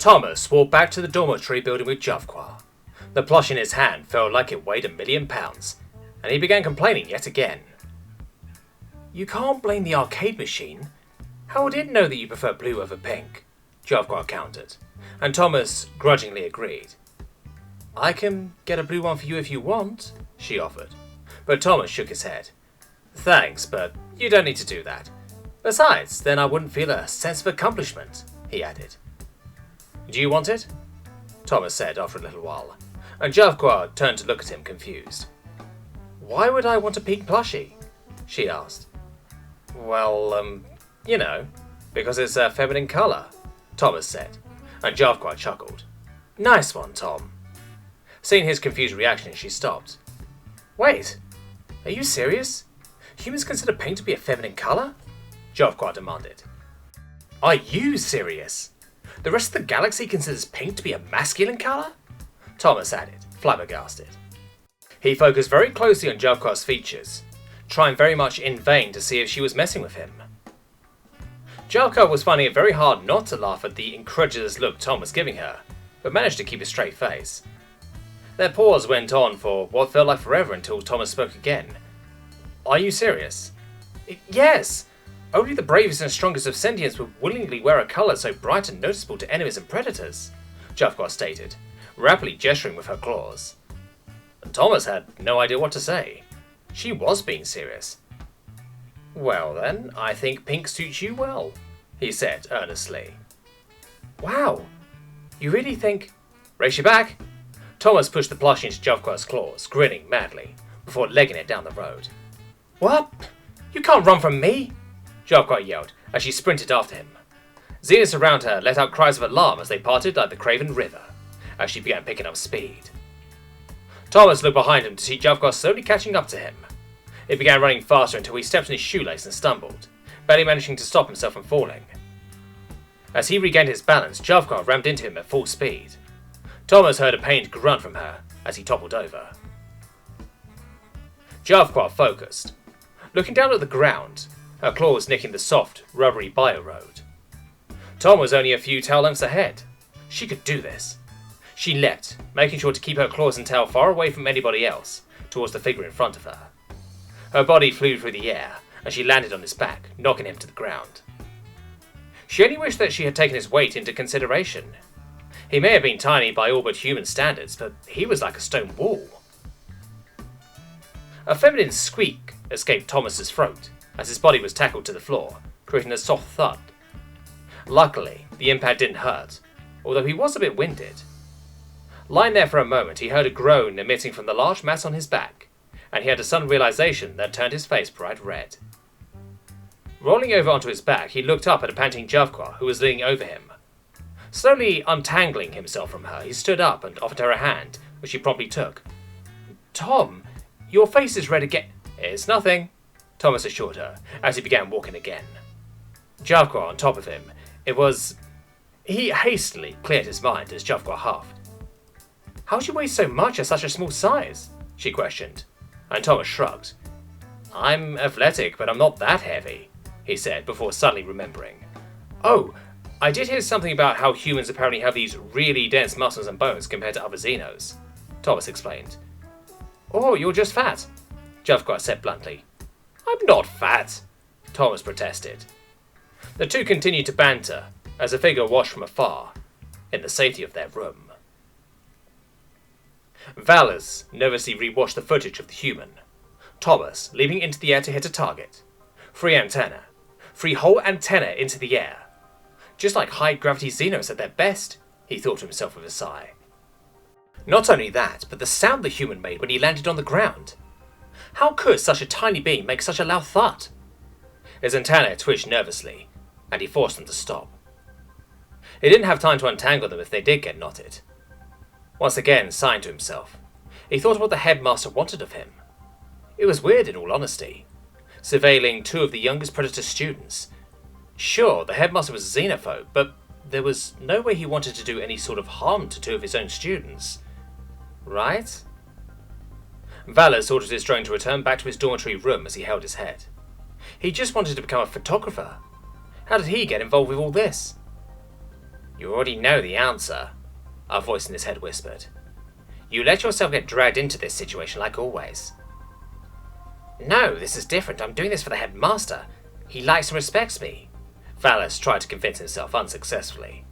Thomas walked back to the dormitory building with Javquar. The plush in his hand felt like it weighed £1,000,000, and he began complaining yet again. You can't blame the arcade machine. How would it know that you prefer blue over pink? Javquar countered, and Thomas grudgingly agreed. I can get a blue one for you if you want, she offered, but Thomas shook his head. Thanks, but you don't need to do that. Besides, then I wouldn't feel a sense of accomplishment, he added. Do you want it? Thomas said after a little while, and Javquar turned to look at him confused. Why would I want a pink plushie? She asked. Well, you know, because it's a feminine colour, Thomas said, and Javquar chuckled. Nice one, Tom. Seeing his confused reaction, she stopped. Wait, are you serious? Humans consider pink to be a feminine colour? Javquar demanded. Are you serious? The rest of the galaxy considers pink to be a masculine colour? Thomas added, flabbergasted. He focused very closely on Javquar's features, trying very much in vain to see if she was messing with him. Javquar was finding it very hard not to laugh at the incredulous look Tom was giving her, but managed to keep a straight face. Their pause went on for what felt like forever until Thomas spoke again. Are you serious? Yes! Only the bravest and strongest of sentients would willingly wear a colour so bright and noticeable to enemies and predators, Javquar stated, rapidly gesturing with her claws. And Thomas had no idea what to say. She was being serious. Well then, I think pink suits you well, he said earnestly. Wow, you really think... Race your back! Thomas pushed the plushie into Javquar's claws, grinning madly, before legging it down the road. What? You can't run from me! Javquar yelled as she sprinted after him. Xenos around her let out cries of alarm as they parted like the Craven River, as she began picking up speed. Thomas looked behind him to see Javquar slowly catching up to him. He began running faster until he stepped on his shoelace and stumbled, barely managing to stop himself from falling. As he regained his balance, Javquar rammed into him at full speed. Thomas heard a pained grunt from her as he toppled over. Javquar focused, looking down at the ground, her claws nicking the soft, rubbery bio-road. Tom was only a few tail lengths ahead. She could do this. She leapt, making sure to keep her claws and tail far away from anybody else, towards the figure in front of her. Her body flew through the air, and she landed on his back, knocking him to the ground. She only wished that she had taken his weight into consideration. He may have been tiny by all but human standards, but he was like a stone wall. A feminine squeak escaped Thomas's throat as his body was tackled to the floor, creating a soft thud. Luckily, the impact didn't hurt, although he was a bit winded. Lying there for a moment, he heard a groan emitting from the large mass on his back, and he had a sudden realization that turned his face bright red. Rolling over onto his back, he looked up at a panting Javquar who was leaning over him. Slowly untangling himself from her, he stood up and offered her a hand, which she promptly took. Tom, your face is red again. It's nothing, Thomas assured her, as he began walking again. Javquar on top of him. He hastily cleared his mind as Javquar huffed. How do you weigh so much at such a small size? She questioned, and Thomas shrugged. I'm athletic, but I'm not that heavy, he said before suddenly remembering. Oh, I did hear something about how humans apparently have these really dense muscles and bones compared to other Xenos, Thomas explained. Oh, you're just fat, Javquar said bluntly. I'm not fat, Thomas protested. The two continued to banter as a figure watched from afar, in the safety of their room. Valus nervously rewatched the footage of the human. Thomas leaping into the air to hit a target. Free whole antenna into the air. Just like high-gravity Xenos at their best, he thought to himself with a sigh. Not only that, but the sound the human made when he landed on the ground. How could such a tiny being make such a loud thud? His antennae twitched nervously, and he forced them to stop. He didn't have time to untangle them if they did get knotted. Once again, sighing to himself, he thought of what the headmaster wanted of him. It was weird in all honesty, surveilling two of the youngest Predator students. Sure, the headmaster was a xenophobe, but there was no way he wanted to do any sort of harm to two of his own students. Right? Valus ordered his drone to return back to his dormitory room as he held his head. He just wanted to become a photographer. How did he get involved with all this? You already know the answer, a voice in his head whispered. You let yourself get dragged into this situation like always. No, this is different. I'm doing this for the headmaster. He likes and respects me. Valis tried to convince himself unsuccessfully.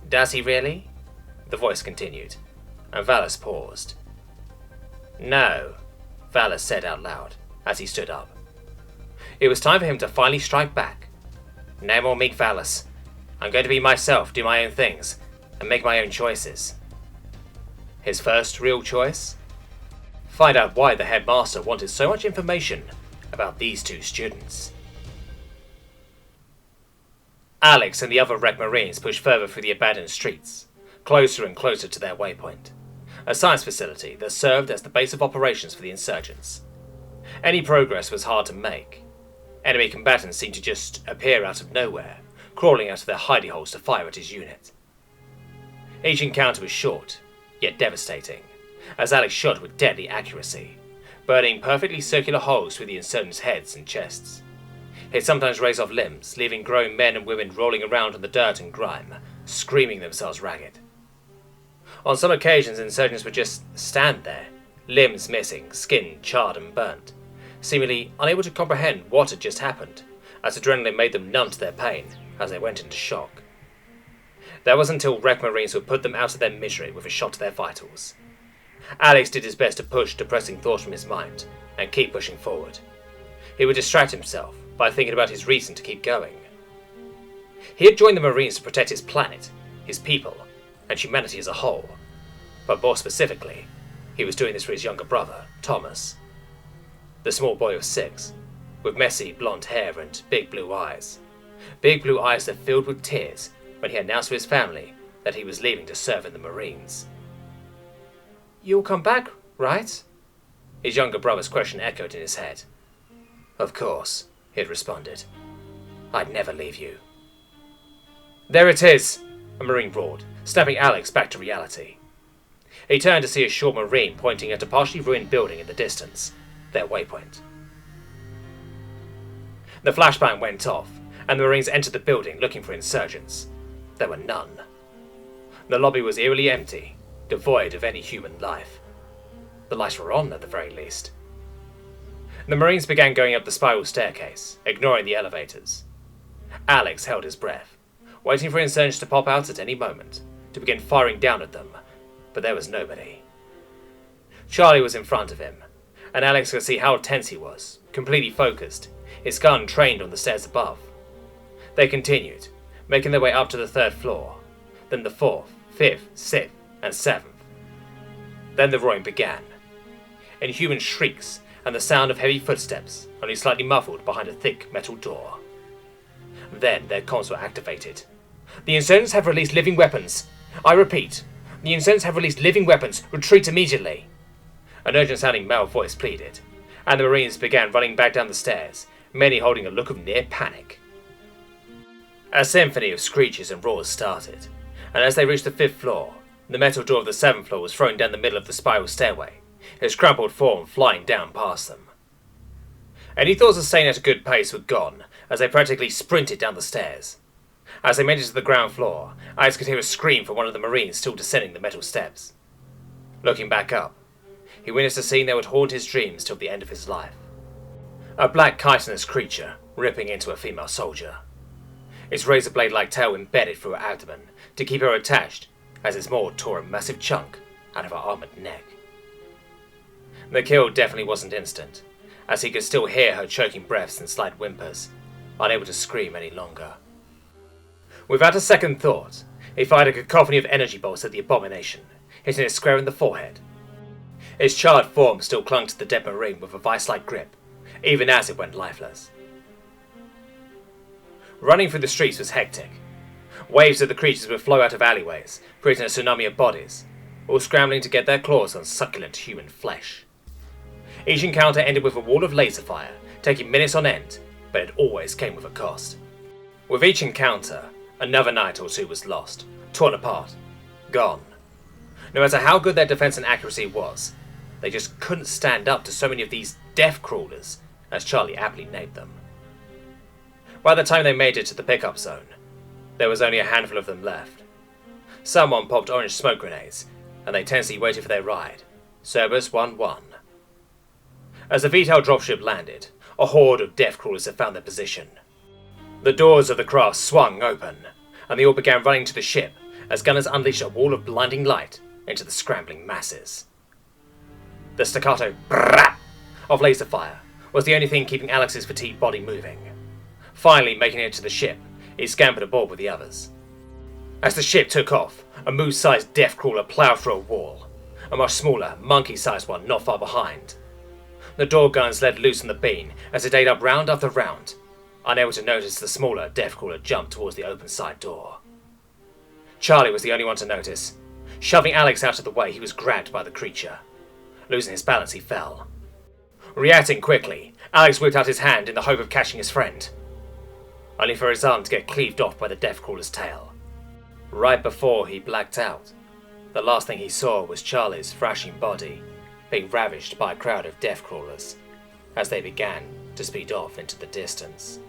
Does he really? The voice continued, and Valis paused. No, Valis said out loud as he stood up. It was time for him to finally strike back. No more meek Valis. I'm going to be myself, do my own things, and make my own choices. His first real choice? Find out why the headmaster wanted so much information about these two students. Alex and the other wrecked Marines pushed further through the abandoned streets, closer and closer to their waypoint, a science facility that served as the base of operations for the insurgents. Any progress was hard to make. Enemy combatants seemed to just appear out of nowhere, crawling out of their hidey holes to fire at his unit. Each encounter was short, yet devastating, as Alex shot with deadly accuracy, burning perfectly circular holes through the insurgents' heads and chests. He'd sometimes raise off limbs, leaving grown men and women rolling around in the dirt and grime, screaming themselves ragged. On some occasions, insurgents would just stand there, limbs missing, skin charred and burnt, seemingly unable to comprehend what had just happened, as adrenaline made them numb to their pain as they went into shock. That was until wrecked Marines would put them out of their misery with a shot to their vitals. Alex did his best to push depressing thoughts from his mind and keep pushing forward. He would distract himself by thinking about his reason to keep going. He had joined the Marines to protect his planet, his people, and humanity as a whole. But more specifically, he was doing this for his younger brother, Thomas. The small boy of 6, with messy blonde hair and big blue eyes. Big blue eyes that filled with tears when he announced to his family that he was leaving to serve in the Marines. You'll come back, right? His younger brother's question echoed in his head. Of course, he had responded. I'd never leave you. There it is, a Marine roared, snapping Alex back to reality. He turned to see a short Marine pointing at a partially ruined building in the distance, their waypoint. The flashbang went off, and the Marines entered the building looking for insurgents. There were none. The lobby was eerily empty, devoid of any human life. The lights were on, at the very least. The Marines began going up the spiral staircase, ignoring the elevators. Alex held his breath, waiting for insurgents to pop out at any moment, to begin firing down at them, but there was nobody. Charlie was in front of him, and Alex could see how tense he was, completely focused, his gun trained on the stairs above. They continued, making their way up to the 3rd floor, then the 4th, 5th, 6th, and 7th. Then the roaring began, inhuman shrieks and the sound of heavy footsteps, only slightly muffled behind a thick metal door. Then their comms were activated. The insurgents have released living weapons. I repeat, the insurgents have released living weapons. Retreat immediately. An urgent-sounding male voice pleaded, and the Marines began running back down the stairs, many holding a look of near panic. A symphony of screeches and roars started, and as they reached the 5th floor, the metal door of the 7th floor was thrown down the middle of the spiral stairway, his crumpled form flying down past them. Any thoughts of staying at a good pace were gone as they practically sprinted down the stairs. As they made it to the ground floor, Alex could hear a scream from one of the Marines still descending the metal steps. Looking back up, he witnessed a scene that would haunt his dreams till the end of his life. A black chitinous creature ripping into a female soldier. Its razor blade-like tail embedded through her abdomen to keep her attached as its maw tore a massive chunk out of her armoured neck. The kill definitely wasn't instant, as he could still hear her choking breaths and slight whimpers, unable to scream any longer. Without a second thought, he fired a cacophony of energy bolts at the abomination, hitting it square in the forehead. Its charred form still clung to the dead Marine with a vice-like grip, even as it went lifeless. Running through the streets was hectic. Waves of the creatures would flow out of alleyways, creating a tsunami of bodies, all scrambling to get their claws on succulent human flesh. Each encounter ended with a wall of laser fire, taking minutes on end, but it always came with a cost. With each encounter, another night or two was lost, torn apart, gone. No matter how good their defense and accuracy was, they just couldn't stand up to so many of these death crawlers, as Charlie aptly named them. By the time they made it to the pickup zone, There was only a handful of them left. Someone popped orange smoke grenades, and they tensely waited for their ride. Cerberus 1-1. As the VTOL dropship landed, a horde of death crawlers had found their position. The doors of the craft swung open, and they all began running to the ship as gunners unleashed a wall of blinding light into the scrambling masses. The staccato brrrr of laser fire was the only thing keeping Alex's fatigued body moving. Finally making it to the ship, he scampered aboard with the others. As the ship took off, a moose-sized death crawler ploughed through a wall, a much smaller, monkey-sized one not far behind. The door guns let loose on the beam as it ate up round after round, unable to notice the smaller death crawler jump towards the open side door. Charlie was the only one to notice. Shoving Alex out of the way, he was grabbed by the creature. Losing his balance, he fell. Reacting quickly, Alex whipped out his hand in the hope of catching his friend, only for his arm to get cleaved off by the death crawler's tail. Right before he blacked out, the last thing he saw was Charlie's thrashing body being ravished by a crowd of death crawlers as they began to speed off into the distance.